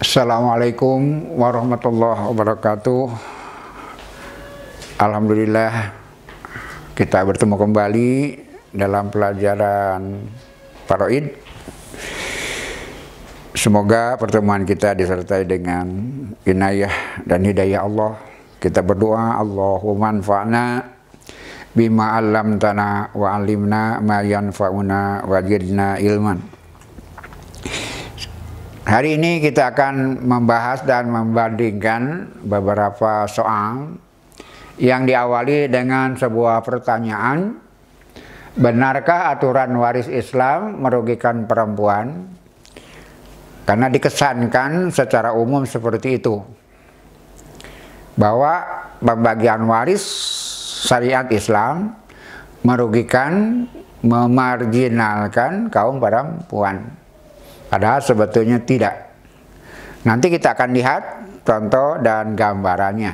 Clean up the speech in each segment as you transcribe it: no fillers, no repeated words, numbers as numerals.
Assalamualaikum warahmatullahi wabarakatuh. Alhamdulillah kita bertemu kembali dalam pelajaran Faraid. Semoga pertemuan kita disertai dengan inayah dan hidayah Allah. Kita berdoa, Allahumma anfa'na bima 'allamtana wa 'allimna ma yanfa'una wa zidna ilman. Hari ini kita akan membahas dan membandingkan beberapa soal yang diawali dengan sebuah pertanyaan. Benarkah aturan waris Islam merugikan perempuan? Karena dikesankan secara umum seperti itu, bahwa pembagian waris syariat Islam merugikan, memarginalkan kaum perempuan. Padahal sebetulnya tidak. Nanti kita akan lihat contoh dan gambarannya.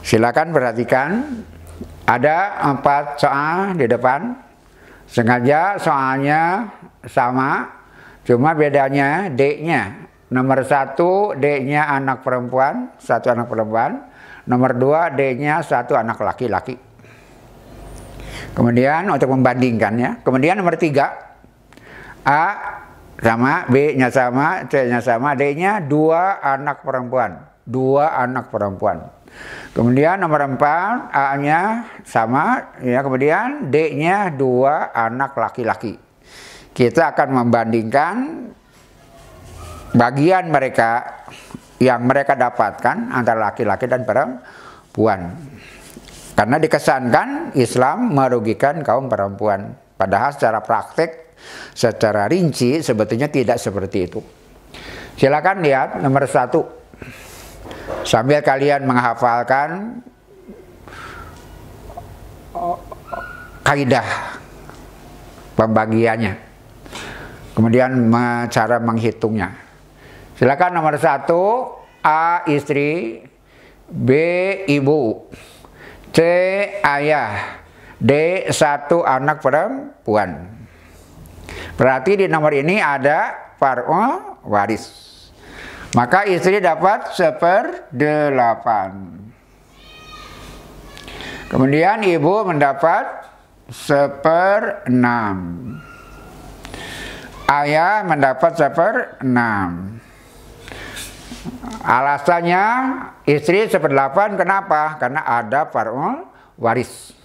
Silakan perhatikan, ada 4 soal di depan. Sengaja soalnya sama, cuma bedanya D-nya. Nomor 1 D-nya anak perempuan, 1 anak perempuan. Nomor 2 D-nya 1 anak laki-laki. Kemudian untuk membandingkannya, kemudian nomor 3 A sama, B-nya sama, C-nya sama, D-nya 2 anak perempuan, 2 anak perempuan. Kemudian nomor 4 A-nya sama, ya, kemudian D-nya 2 anak laki-laki. Kita akan membandingkan bagian mereka yang mereka dapatkan antara laki-laki dan perempuan. Karena dikesankan Islam merugikan kaum perempuan, padahal secara praktek, secara rinci sebetulnya tidak seperti itu. Silakan lihat nomor 1. Sambil kalian menghafalkan kaidah pembagiannya, kemudian cara menghitungnya. Silakan nomor 1, A istri, B ibu, C ayah, D 1 anak perempuan. Berarti di nomor ini ada far'u waris. Maka istri dapat 1/8. Kemudian ibu mendapat 1/6. Ayah mendapat 1/6. Alasannya istri 1/8 kenapa? Karena ada far'u waris.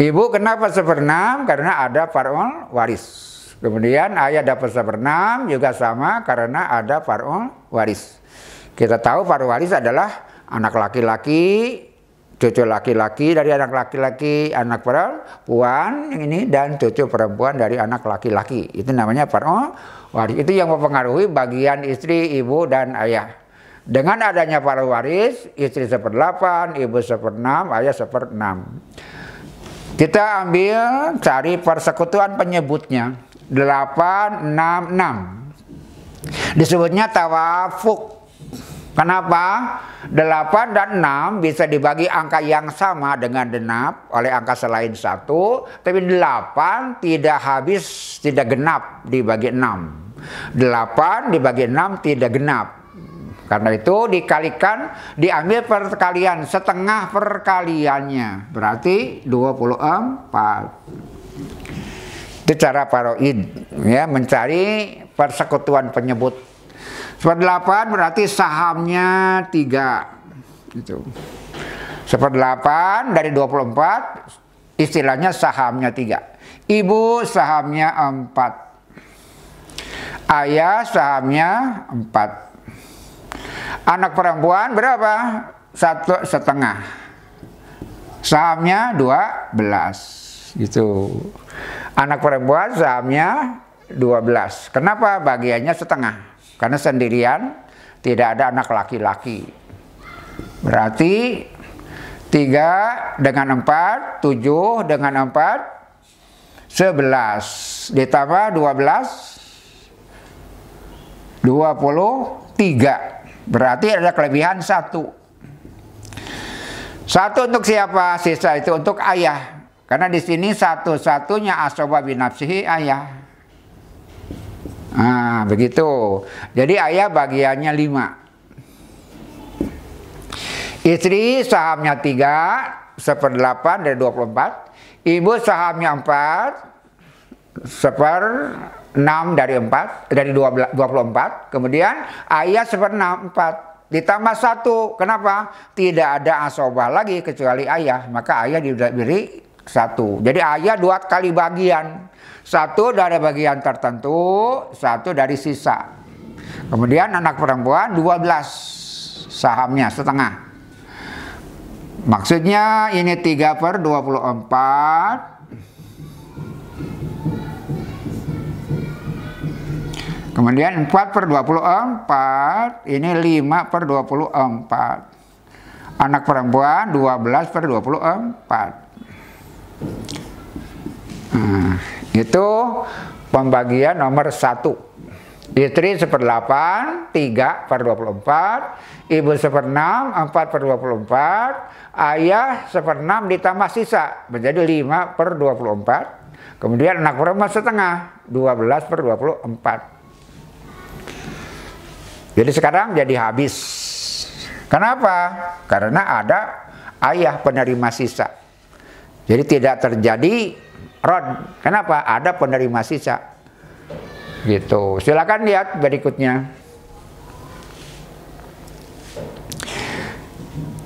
Ibu kenapa 1/6? Karena ada far'u waris. Kemudian ayah dapat 1/6 juga sama karena ada far'u waris. Kita tahu far'u waris adalah anak laki-laki, cucu laki-laki dari anak laki-laki, anak perempuan yang ini, dan cucu perempuan dari anak laki-laki. Itu namanya far'u waris. Itu yang mempengaruhi bagian istri, ibu, dan ayah. Dengan adanya far'u waris, istri 1/8, ibu 1/6, ayah 1/6. Kita ambil cari persekutuan penyebutnya. 8, 6, 6. Disebutnya tawafuk. Kenapa? 8 dan 6 bisa dibagi angka yang sama dengan genap oleh angka selain 1. Tapi 8 tidak habis, tidak genap dibagi 6. 8 dibagi 6 tidak genap. Karena itu dikalikan, diambil perkalian, setengah perkaliannya. Berarti 24. Itu cara faraid, ya, mencari persekutuan penyebut. 1/8 berarti sahamnya 3. Itu. 1/8 dari 24 istilahnya sahamnya 3. Ibu sahamnya 4. Ayah sahamnya 4. Anak perempuan berapa? 1,5. Sahamnya 12. Gitu. Anak perempuan sahamnya 12. Kenapa bagiannya setengah? Karena sendirian, tidak ada anak laki-laki. Berarti 3 dengan 4, 7 dengan 4, 11. Ditambah 12, 23. Berarti ada kelebihan 1. 1 untuk siapa? Sisa itu untuk ayah. Karena di sini satu-satunya asoba binafsihi ayah. Nah, begitu. Jadi ayah bagiannya 5. Istri sahamnya 3, 1/8 dari 24. Ibu sahamnya 4, 1/6 dari 24. Kemudian ayah 1/6, 4. Ditambah 1. Kenapa? Tidak ada asobah lagi kecuali ayah. Maka ayah diberi 1. Jadi ayah 2 kali bagian. 1 dari bagian tertentu, 1 dari sisa. Kemudian anak perempuan 12 sahamnya setengah. Maksudnya ini 3/24. Kemudian 4/24. Ini 5/24. Anak perempuan 12/24. Nah, itu pembagian nomor 1. Istri 1/8, 3/24. Ibu 1/6, 4/24. Ayah 1/6 ditambah sisa menjadi 5/24. Kemudian anak perempuan setengah, 12/24. Jadi sekarang jadi habis. Kenapa? Karena ada ayah penerima sisa. Jadi tidak terjadi rod. Kenapa? Ada penerima sisa. Gitu. Silakan lihat berikutnya.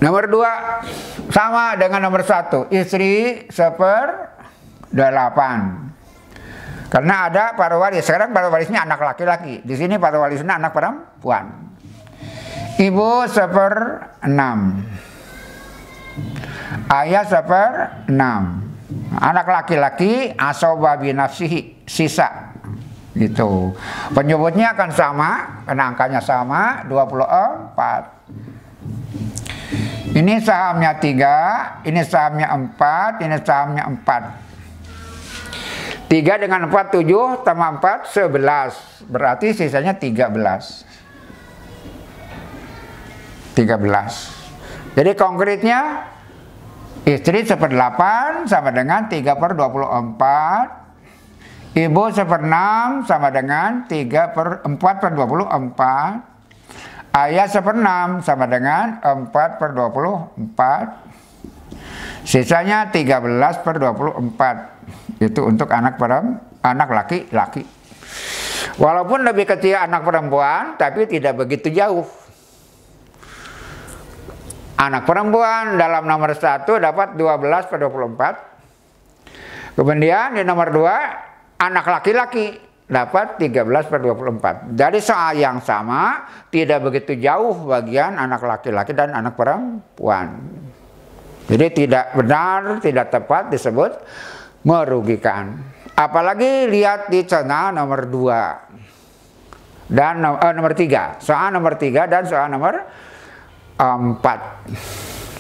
Nomor 2 sama dengan nomor 1. Istri 1/8. Karena ada para waris. Sekarang para warisnya anak laki-laki. Di sini para warisnya anak perempuan. Ibu 1/6. Ayah 1/6. Anak laki-laki asobah binafsihi, sisa. Gitu. Penyebutnya akan sama, karena angkanya sama, 24. Ini sahamnya 3, ini sahamnya 4, ini sahamnya 4. 3 dengan 4, 7, tambah 4, 11. Berarti sisanya 13. 13. Jadi konkretnya, istri 1/8 sama dengan 3/24. Ibu 1/6 sama dengan 4/24. Ayah 1/6 sama dengan 4/24. Sisanya 13/24. Itu untuk anak laki-laki. Walaupun lebih kecil anak perempuan, tapi tidak begitu jauh. Anak perempuan dalam nomor 1 dapat 12/24. Kemudian di nomor 2 anak laki-laki dapat 13/24. Dari soal yang sama, tidak begitu jauh bagian anak laki-laki dan anak perempuan. Jadi tidak benar, tidak tepat disebut merugikan. Apalagi lihat di soal nomor 2 dan nomor 3. Soal nomor 3 dan soal nomor 4.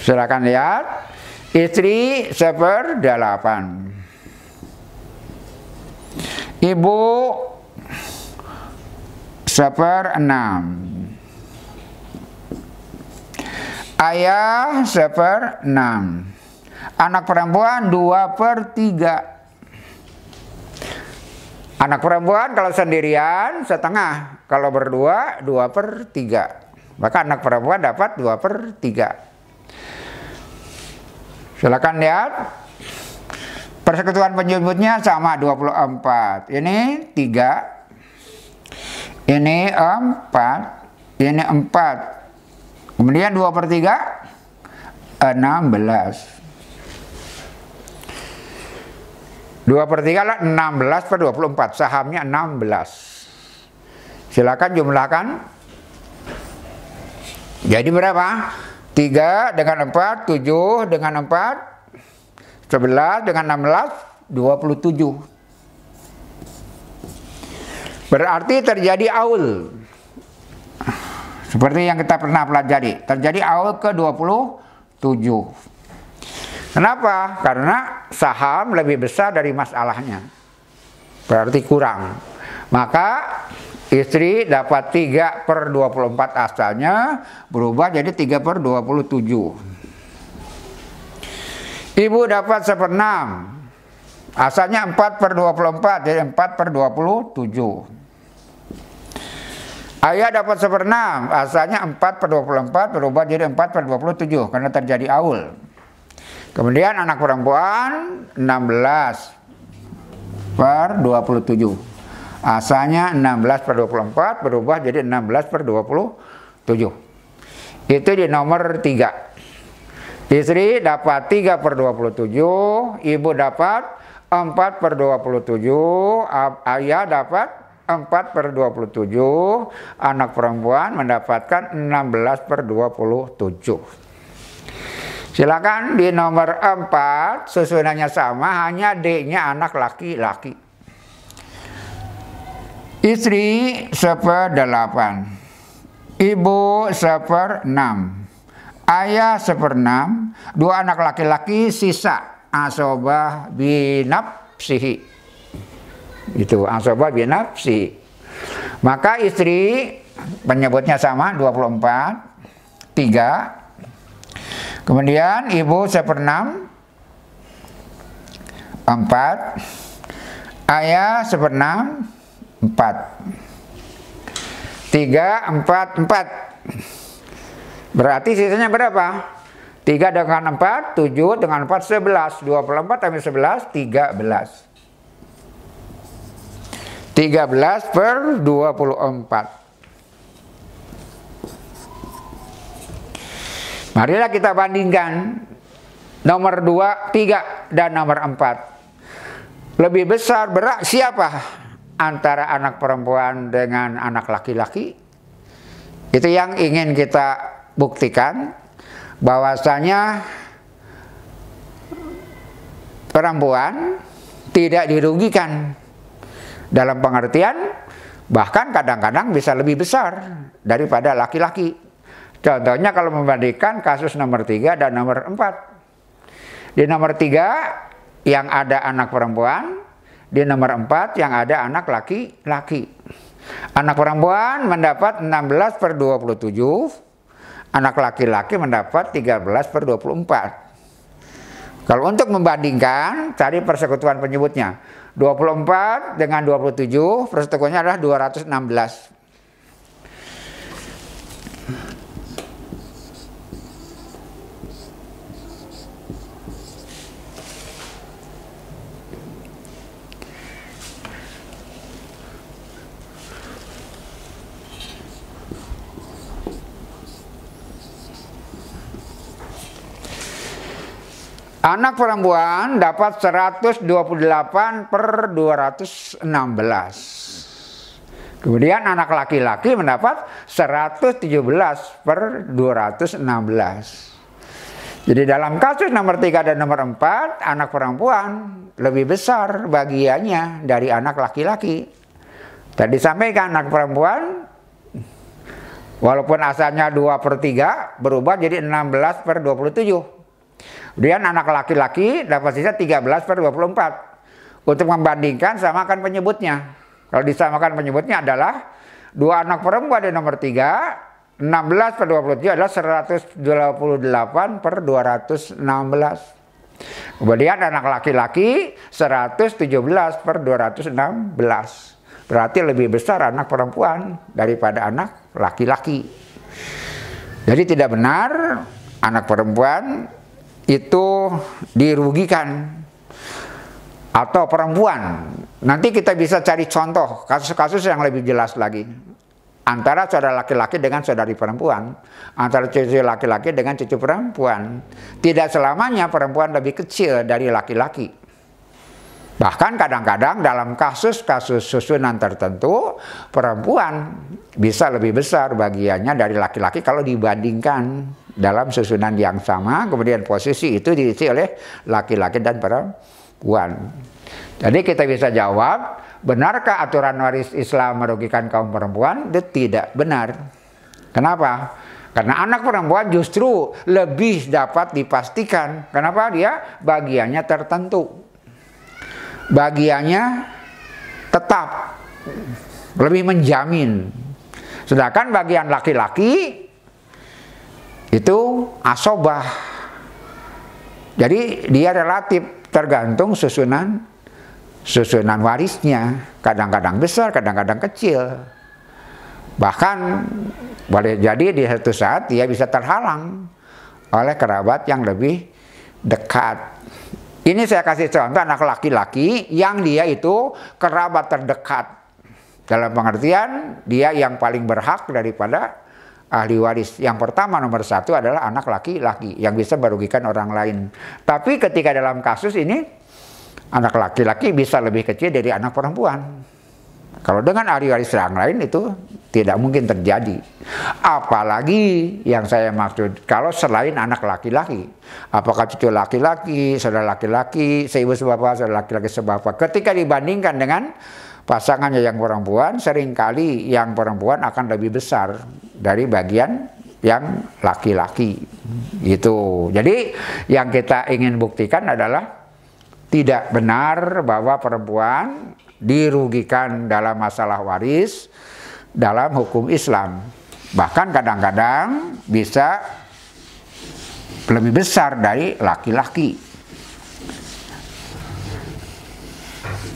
Silakan lihat. Istri 1/8. Ibu 1/6. Ayah 1/6. Anak perempuan 2/3. Anak perempuan kalau sendirian setengah, kalau berdua 2/3. Maka anak perempuan dapat 2/3. Silakan lihat. Persekutuan penyebutnya sama 24. Ini 3. Ini 4. Ini 4. Kemudian 2/3 16. 2/3 lah 16/24. Sahamnya 16. Silakan jumlahkan. Jadi berapa? 3 dengan 4, 7 dengan 4, 11 dengan 16, 27. Berarti terjadi aul. Seperti yang kita pernah pelajari. Terjadi aul ke-27. Kenapa? Karena saham lebih besar dari masalahnya. Berarti kurang. Maka istri dapat 3/24 asalnya, berubah jadi 3/27. Ibu dapat 1/6. Asalnya 4/24, jadi 4/27. Ayah dapat 1/6, asalnya 4/24 berubah jadi 4/27 karena terjadi aul. Kemudian anak perempuan 16/27. Asalnya 16/24 berubah jadi 16/27. Itu di nomor 3. Istri dapat 3/27, ibu dapat 4/27, ayah dapat 4/27, anak perempuan mendapatkan 16/27. Silakan di nomor 4, susunannya sama, hanya D-nya anak laki-laki. Istri 1/8, ibu 1/6, ayah 1/6, 2 anak laki-laki sisa asobah binafsihi. Itu asobah binafsihi. Maka istri penyebutnya sama 24, 3. Kemudian ibu 1/6, 4. Ayah 1/6, 4. 3, 4, 4. Berarti sisanya berapa? 3 dengan 4, 7 dengan 4, 11. 24 tambah 11, 13. 13/24. Marilah kita bandingkan nomor 2, 3, dan nomor 4. Lebih besar berat siapa antara anak perempuan dengan anak laki-laki? Itu yang ingin kita buktikan, bahwasanya perempuan tidak dirugikan, dalam pengertian bahkan kadang-kadang bisa lebih besar daripada laki-laki. Contohnya kalau membandingkan kasus nomor 3 dan nomor 4. Di nomor 3 yang ada anak perempuan, di nomor 4 yang ada anak laki-laki. Anak perempuan mendapat 16/27, anak laki-laki mendapat 13/24. Kalau untuk membandingkan, cari persekutuan penyebutnya. 24 dengan 27, persekutuannya adalah 216. Anak perempuan dapat 128/216. Kemudian anak laki-laki mendapat 117/216. Jadi dalam kasus nomor 3 dan nomor 4, anak perempuan lebih besar bagiannya dari anak laki-laki. Tadi disampaikan anak perempuan walaupun asalnya 2/3 berubah jadi 16/27. Kemudian anak laki-laki dapat sisa 13/24. Untuk membandingkan, samakan penyebutnya. Kalau disamakan penyebutnya adalah 2 anak perempuan di nomor 3, 16/27 adalah 128/216. Kemudian anak laki-laki 117/216. Berarti lebih besar anak perempuan daripada anak laki-laki. Jadi tidak benar anak perempuan itu dirugikan atau perempuan. Nanti kita bisa cari contoh kasus-kasus yang lebih jelas lagi, antara saudara laki-laki dengan saudari perempuan, antara cucu laki-laki dengan cucu perempuan. Tidak selamanya perempuan lebih kecil dari laki-laki. Bahkan kadang-kadang dalam kasus-kasus susunan tertentu, perempuan bisa lebih besar bagiannya dari laki-laki kalau dibandingkan dalam susunan yang sama, kemudian posisi itu diisi oleh laki-laki dan perempuan. Jadi kita bisa jawab, benarkah aturan waris Islam merugikan kaum perempuan? Itu tidak benar. Kenapa? Karena anak perempuan justru lebih dapat dipastikan. Kenapa? Dia bagiannya tertentu. Bagiannya tetap, lebih menjamin. Sedangkan bagian laki-laki itu asobah. Jadi dia relatif tergantung susunan warisnya. Kadang-kadang besar, kadang-kadang kecil. Bahkan boleh jadi di satu saat dia bisa terhalang oleh kerabat yang lebih dekat. Ini saya kasih contoh anak laki-laki yang dia itu kerabat terdekat. Dalam pengertian dia yang paling berhak daripada ahli waris. Yang pertama nomor satu adalah anak laki-laki yang bisa merugikan orang lain. Tapi ketika dalam kasus ini anak laki-laki bisa lebih kecil dari anak perempuan. Kalau dengan ahli waris yang lain itu tidak mungkin terjadi. Apalagi yang saya maksud kalau selain anak laki-laki. Apakah cucu laki-laki, saudara laki-laki, seibu sebapak, saudara laki-laki sebapak. Ketika dibandingkan dengan pasangannya yang perempuan, seringkali yang perempuan akan lebih besar dari bagian yang laki-laki. Gitu. Jadi yang kita ingin buktikan adalah tidak benar bahwa perempuan dirugikan dalam masalah waris dalam hukum Islam. Bahkan kadang-kadang bisa lebih besar dari laki-laki.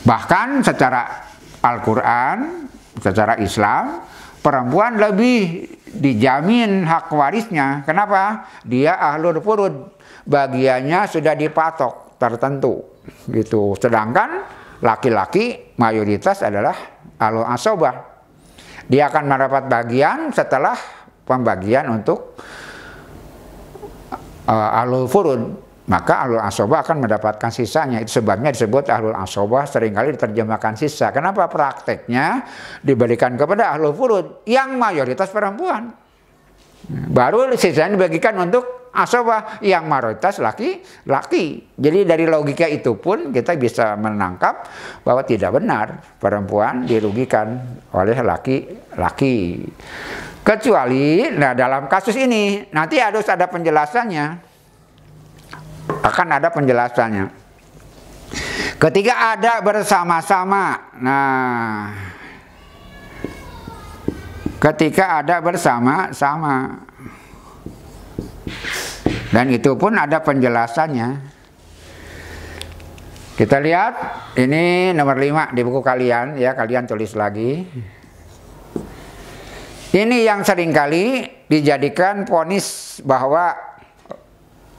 Bahkan secara Al-Quran, secara Islam, perempuan lebih dijamin hak warisnya. Kenapa? Dia ahlul furud, bagiannya sudah dipatok tertentu, gitu. Sedangkan laki-laki mayoritas adalah ahlul asobah. Dia akan mendapat bagian setelah pembagian untuk ahlul furud. Maka ahlul asobah akan mendapatkan sisanya. Itu sebabnya disebut ahlul asobah, seringkali diterjemahkan sisa. Kenapa? Prakteknya diberikan kepada ahlul furud yang mayoritas perempuan. Baru sisanya dibagikan untuk asobah yang mayoritas laki-laki. Jadi dari logika itu pun kita bisa menangkap bahwa tidak benar perempuan dirugikan oleh laki-laki. Kecuali, nah dalam kasus ini nanti harus ada penjelasannya. Akan ada penjelasannya. Ketika ada bersama-sama, nah, ketika ada bersama-sama, dan itu pun ada penjelasannya. Kita lihat, ini nomor 5 di buku kalian, ya kalian tulis lagi. Ini yang seringkali dijadikan vonis bahwa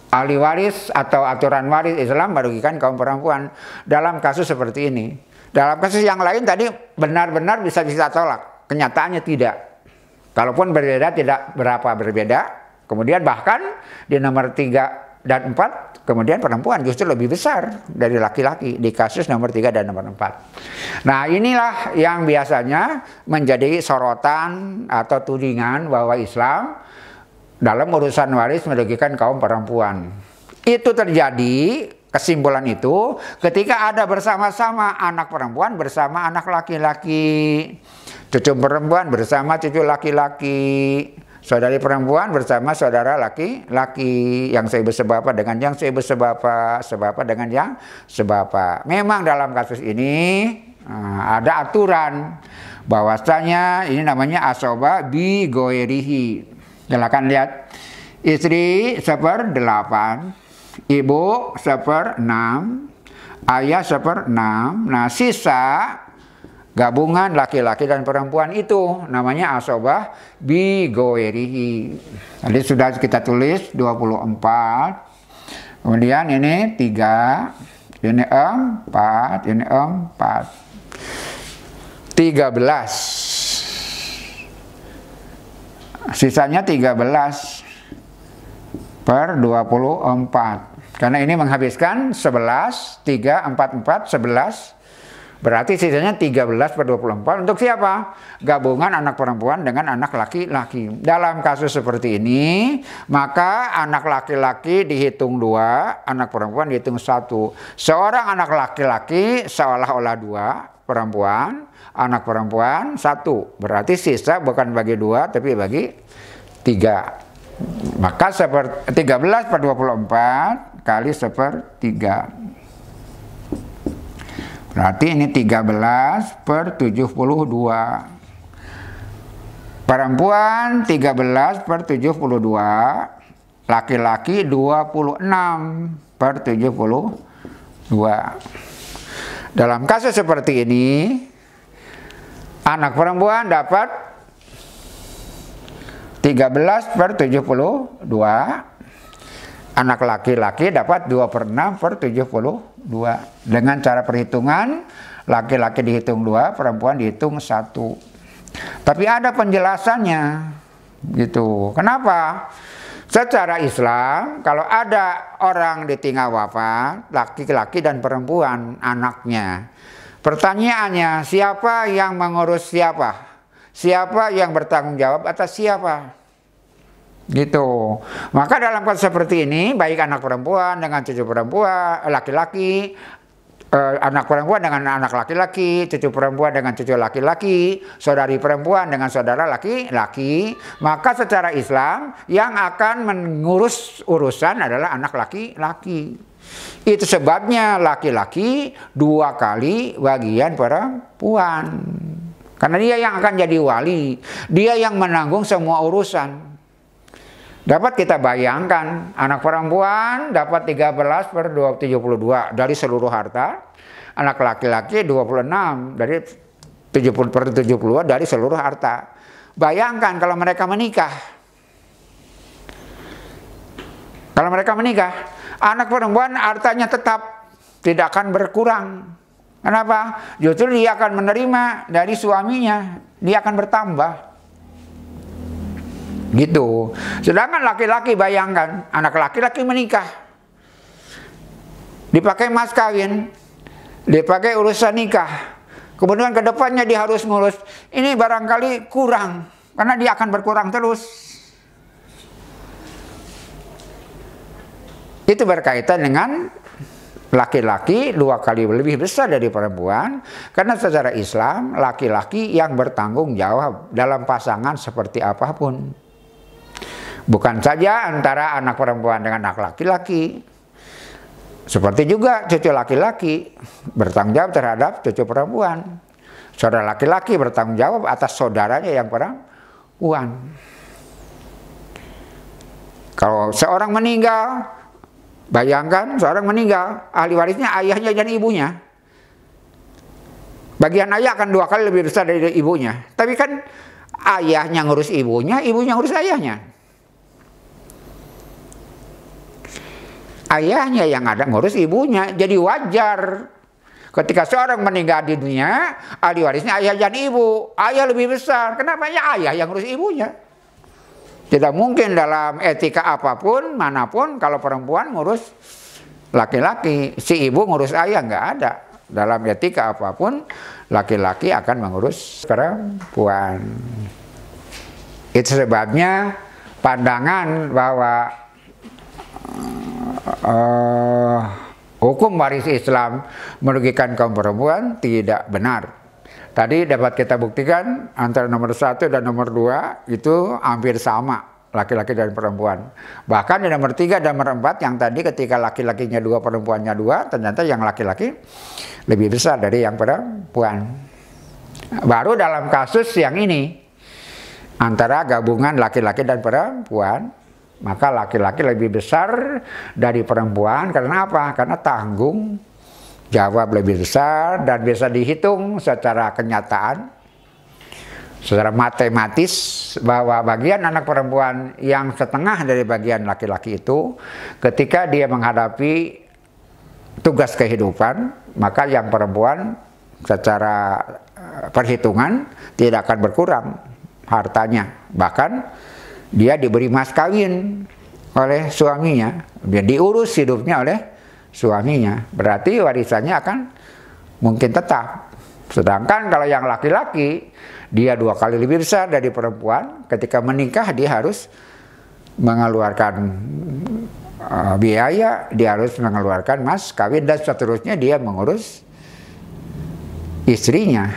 ahli waris atau aturan waris Islam merugikan kaum perempuan dalam kasus seperti ini. Dalam kasus yang lain tadi benar-benar bisa tolak, kenyataannya tidak. Kalaupun berbeda tidak berapa berbeda. Kemudian bahkan di nomor 3 dan 4 kemudian perempuan justru lebih besar dari laki-laki di kasus nomor 3 dan nomor 4. Nah inilah yang biasanya menjadi sorotan atau tudingan bahwa Islam dalam urusan waris merugikan kaum perempuan. Itu terjadi, kesimpulan itu ketika ada bersama-sama anak perempuan bersama anak laki-laki, cucu perempuan bersama cucu laki-laki, saudari perempuan bersama saudara laki-laki, yang seibu sebapak dengan yang seibu sebapak, sebapak dengan yang sebapak. Memang dalam kasus ini ada aturan bahwasanya ini namanya asoba bi goerihi. Silakan lihat, istri 1/8, ibu 1/6, ayah 1/6. Nah sisa gabungan laki-laki dan perempuan itu namanya asobah bi goerihi. Tadi sudah kita tulis 24. Kemudian ini 3, ini 4, ini 4. 13. Sisanya 13/24. Karena ini menghabiskan 11, 3, 4, 4, 11. Berarti sisanya 13/24. Untuk siapa? Gabungan anak perempuan dengan anak laki-laki. Dalam kasus seperti ini, maka anak laki-laki dihitung 2, anak perempuan dihitung 1. Seorang anak laki-laki seolah-olah 2, perempuan, anak perempuan 1. Berarti sisa bukan bagi 2 tapi bagi 3. Maka 13/24 kali 1/3. Berarti ini 13/72. Perempuan 13/72, laki-laki 26/72. Dalam kasus seperti ini, anak perempuan dapat 13/72. Anak laki-laki dapat 2/6/72. Dengan cara perhitungan, laki-laki dihitung 2, perempuan dihitung 1. Tapi ada penjelasannya, gitu. Kenapa? Secara Islam, kalau ada orang ditinggal wafat, laki-laki dan perempuan anaknya, pertanyaannya, siapa yang mengurus siapa? Siapa yang bertanggung jawab atas siapa? Gitu. Maka dalam kasus seperti ini, baik anak perempuan dengan cucu perempuan, laki-laki, anak perempuan dengan anak laki-laki, cucu perempuan dengan cucu laki-laki, saudari perempuan dengan saudara laki-laki, maka secara Islam yang akan mengurus urusan adalah anak laki-laki. Itu sebabnya laki-laki 2 kali bagian perempuan. Karena dia yang akan jadi wali, dia yang menanggung semua urusan. Dapat kita bayangkan, anak perempuan dapat 13/72 dari seluruh harta, anak laki-laki 26 dari 70/72 dari seluruh harta. Bayangkan kalau mereka menikah. Kalau mereka menikah, anak perempuan hartanya tetap tidak akan berkurang. Kenapa? Justru dia akan menerima dari suaminya, dia akan bertambah. Gitu. Sedangkan laki-laki, bayangkan, anak laki-laki menikah, dipakai mas kawin, dipakai urusan nikah, kemudian ke depannya dia harus ngurus, ini barangkali kurang, karena dia akan berkurang terus. Itu berkaitan dengan laki-laki 2 kali lebih besar dari perempuan, karena secara Islam laki-laki yang bertanggung jawab dalam pasangan seperti apapun. Bukan saja antara anak perempuan dengan anak laki-laki, seperti juga cucu laki-laki bertanggung jawab terhadap cucu perempuan. Saudara laki-laki bertanggung jawab atas saudaranya yang perempuan. Kalau seorang meninggal, bayangkan seorang meninggal, ahli warisnya ayahnya dan ibunya. Bagian ayah akan 2 kali lebih besar dari ibunya. Tapi kan ayahnya ngurus ibunya, ibunya ngurus ayahnya. Ayahnya yang ada ngurus ibunya, jadi wajar ketika seorang meninggal di dunia, ahli warisnya ayah dan ibu. Ayah lebih besar, kenapa ya ayah yang ngurus ibunya? Tidak mungkin dalam etika apapun, manapun, kalau perempuan ngurus laki-laki, si ibu ngurus ayah, nggak ada. Dalam etika apapun, laki-laki akan mengurus perempuan. Itu sebabnya pandangan bahwa hukum waris Islam merugikan kaum perempuan tidak benar. Tadi dapat kita buktikan antara nomor 1 dan nomor 2 itu hampir sama, laki-laki dan perempuan. Bahkan di nomor 3 dan nomor 4 yang tadi ketika laki-lakinya 2 perempuannya 2, ternyata yang laki-laki lebih besar dari yang perempuan. Baru dalam kasus yang ini antara gabungan laki-laki dan perempuan, maka laki-laki lebih besar dari perempuan. Karena apa? Karena tanggung jawab lebih besar dan bisa dihitung secara kenyataan, secara matematis, bahwa bagian anak perempuan yang setengah dari bagian laki-laki itu ketika dia menghadapi tugas kehidupan, maka yang perempuan secara perhitungan tidak akan berkurang hartanya. Bahkan dia diberi mas kawin oleh suaminya, dia diurus hidupnya oleh suaminya, berarti warisannya akan mungkin tetap. Sedangkan kalau yang laki-laki, dia 2 kali lebih besar dari perempuan, ketika menikah dia harus mengeluarkan biaya, dia harus mengeluarkan mas kawin, dan seterusnya dia mengurus istrinya.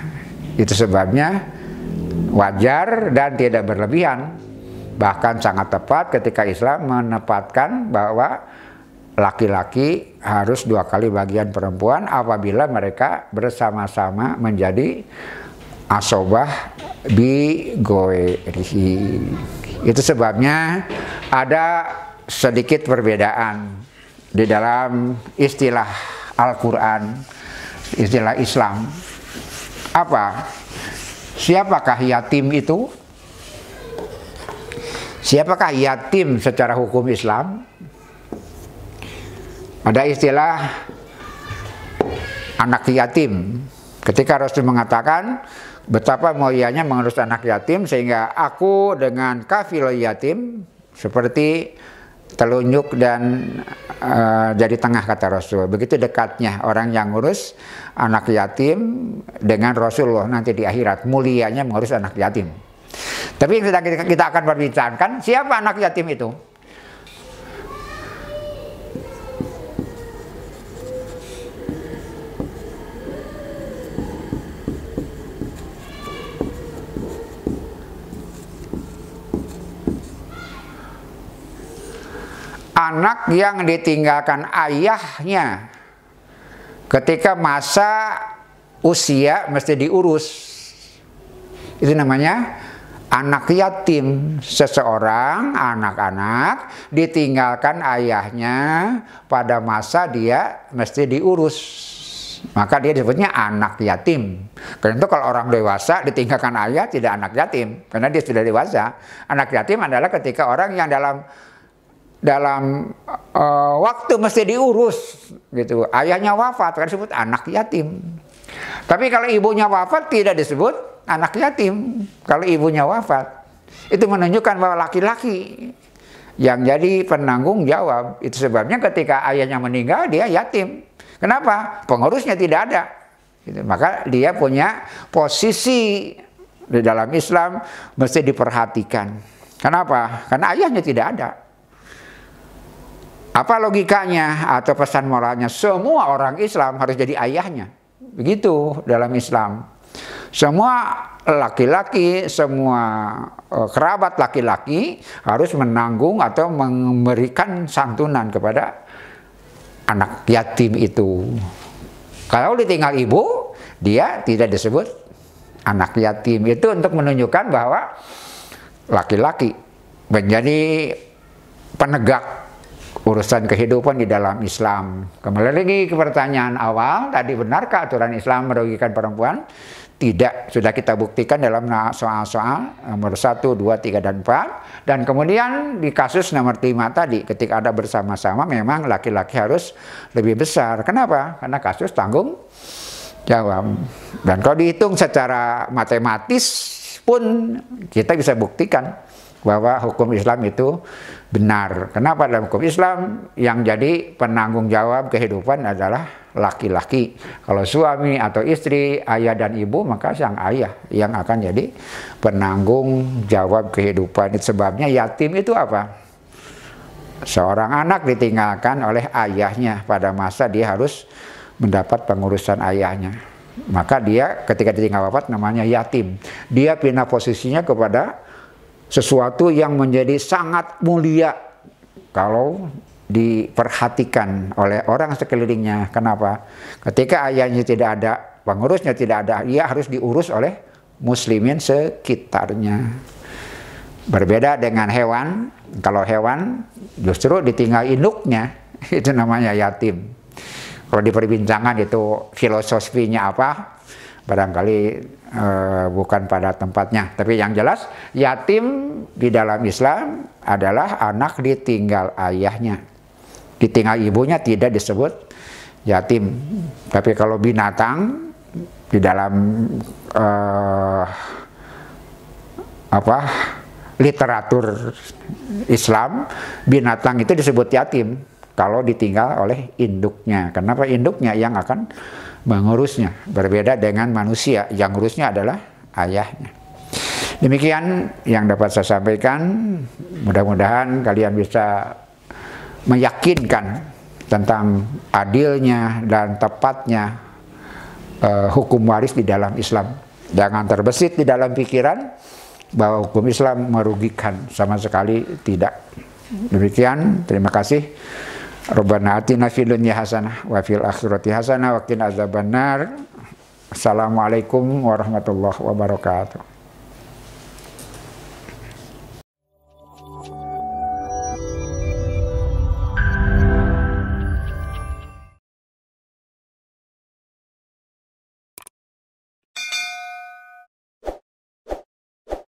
Itu sebabnya wajar dan tidak berlebihan. Bahkan sangat tepat ketika Islam menempatkan bahwa laki-laki harus 2 kali bagian perempuan apabila mereka bersama-sama menjadi asobah bi goerihi. Itu sebabnya ada sedikit perbedaan di dalam istilah Al-Quran, istilah Islam. Apa? Siapakah yatim itu? Siapakah yatim secara hukum Islam? Ada istilah anak yatim. Ketika Rasul mengatakan betapa mulianya mengurus anak yatim, sehingga aku dengan kafil yatim seperti telunjuk dan jadi tengah, kata Rasul. Begitu dekatnya orang yang ngurus anak yatim dengan Rasulullah nanti di akhirat, mulianya mengurus anak yatim. Tapi yang sedang kita akan perbincangan, siapa anak yatim itu? Anak yang ditinggalkan ayahnya ketika masa usia mesti diurus, itu namanya anak yatim. Seseorang, anak-anak ditinggalkan ayahnya pada masa dia mesti diurus, maka dia disebutnya anak yatim. Karena itu kalau orang dewasa ditinggalkan ayah tidak anak yatim, karena dia sudah dewasa. Anak yatim adalah ketika orang yang dalam waktu mesti diurus gitu, ayahnya wafat, kan disebut anak yatim. Tapi kalau ibunya wafat tidak disebut anak yatim. Kalau ibunya wafat, itu menunjukkan bahwa laki-laki yang jadi penanggung jawab. Itu sebabnya ketika ayahnya meninggal dia yatim. Kenapa? Pengurusnya tidak ada gitu. Maka dia punya posisi di dalam Islam mesti diperhatikan. Kenapa? Karena ayahnya tidak ada. Apa logikanya atau pesan moralnya? Semua orang Islam harus jadi ayahnya. Begitu dalam Islam. Semua laki-laki, semua kerabat laki-laki harus menanggung atau memberikan santunan kepada anak yatim itu. Kalau ditinggal ibu, dia tidak disebut anak yatim. Itu untuk menunjukkan bahwa laki-laki menjadi penegak urusan kehidupan di dalam Islam. Kembali lagi ke pertanyaan awal tadi, benarkah aturan Islam merugikan perempuan? Tidak, sudah kita buktikan dalam soal-soal nomor 1, 2, 3, dan 4. Dan kemudian di kasus nomor 5 tadi, ketika ada bersama-sama memang laki-laki harus lebih besar. Kenapa? Karena kasus tanggung jawab. Dan kalau dihitung secara matematis pun kita bisa buktikan bahwa hukum Islam itu benar. Kenapa? Dalam hukum Islam yang jadi penanggung jawab kehidupan adalah laki-laki. Kalau suami atau istri, ayah dan ibu, maka sang ayah yang akan jadi penanggung jawab kehidupan. Itu sebabnya yatim itu apa? Seorang anak ditinggalkan oleh ayahnya pada masa dia harus mendapat pengurusan ayahnya. Maka dia ketika ditinggal wafat namanya yatim. Dia pindah posisinya kepada sesuatu yang menjadi sangat mulia kalau diperhatikan oleh orang sekelilingnya. Kenapa? Ketika ayahnya tidak ada, pengurusnya tidak ada, dia harus diurus oleh muslimin sekitarnya. Berbeda dengan hewan. Kalau hewan justru ditinggal induknya, itu namanya yatim. Kalau diperbincangkan itu filosofinya apa, barangkali bukan pada tempatnya. Tapi yang jelas yatim di dalam Islam adalah anak ditinggal ayahnya. Ditinggal ibunya tidak disebut yatim. Tapi kalau binatang di dalam literatur Islam, binatang itu disebut yatim kalau ditinggal oleh induknya. Kenapa? Induknya yang akan mengurusnya. Berbeda dengan manusia, yang ngurusnya adalah ayahnya. Demikian yang dapat saya sampaikan. Mudah-mudahan kalian bisa meyakinkan tentang adilnya dan tepatnya hukum waris di dalam Islam. Jangan terbesit di dalam pikiran bahwa hukum Islam merugikan, sama sekali tidak. Demikian, terima kasih. Rabbana atina fid dunya hasanah wa fil akhirati hasanah wa qina azabannar. Assalamualaikum warahmatullahi wabarakatuh.